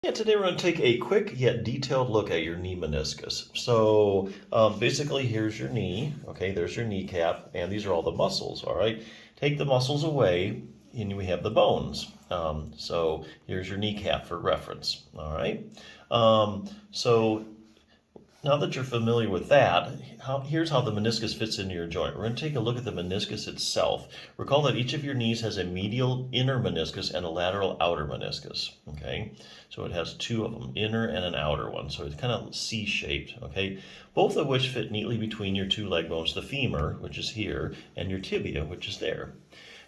Yeah, today we're going to take a quick yet detailed look at your knee meniscus. So basically, here's your knee. Okay, there's your kneecap, and these are all the muscles. All right, take the muscles away, and we have the bones. So here's your kneecap for reference. All right. So now that you're familiar with that, here's how the meniscus fits into your joint. We're going to take a look at the meniscus itself. Recall that each of your knees has a medial inner meniscus and a lateral outer meniscus. Okay, so it has two of them, inner and an outer one. So it's kind of C-shaped. Okay, both of which fit neatly between your two leg bones, the femur, which is here, and your tibia, which is there.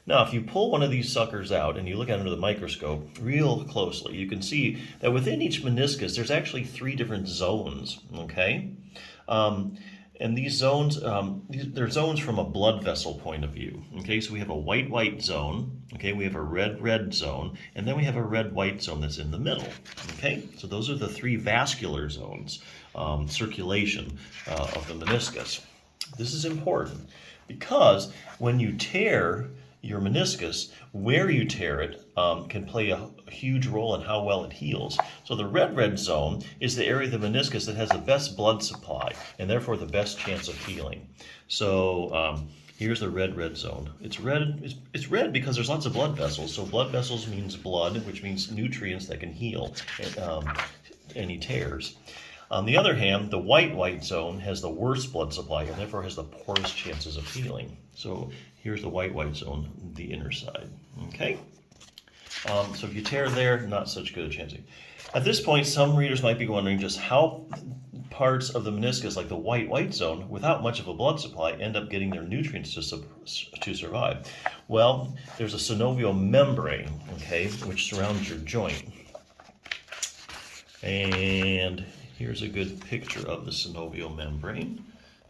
Now, if you pull one of these suckers out and you look at it under the microscope real closely, you can see that within each meniscus, there's actually 3 different zones, okay? And these zones, they're zones from a blood vessel point of view, okay? So we have a white zone, okay? We have a red zone, and then we have a red-white zone that's in the middle, okay? So those are the 3 vascular zones, circulation of the meniscus. This is important because when you tear your meniscus, where you tear it can play a huge role in how well it heals. So the red zone is the area of the meniscus that has the best blood supply and therefore the best chance of healing. So here's the red zone. It's red because there's lots of blood vessels. So blood vessels means blood, which means nutrients that can heal any tears. On the other hand, the white zone has the worst blood supply and therefore has the poorest chances of healing. So here's the white zone, the inner side. Okay? So if you tear there, not such good a chance. At this point, some readers might be wondering just how parts of the meniscus, like the white zone, without much of a blood supply, end up getting their nutrients to survive. Well, there's a synovial membrane, okay, which surrounds your joint. And here's a good picture of the synovial membrane.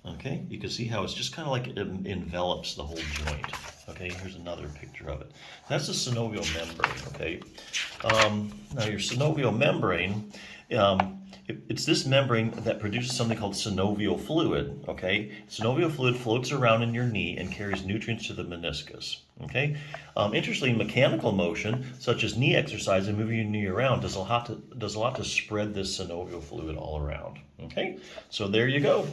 Okay, you can see how it's just kind of like it envelops the whole joint. Okay, here's another picture of it. That's the synovial membrane. Okay, now your synovial membrane, it's this membrane that produces something called synovial fluid. Okay, synovial fluid floats around in your knee and carries nutrients to the meniscus. Okay, interestingly, mechanical motion, such as knee exercise and moving your knee around, does a lot to spread this synovial fluid all around. Okay, so there you go.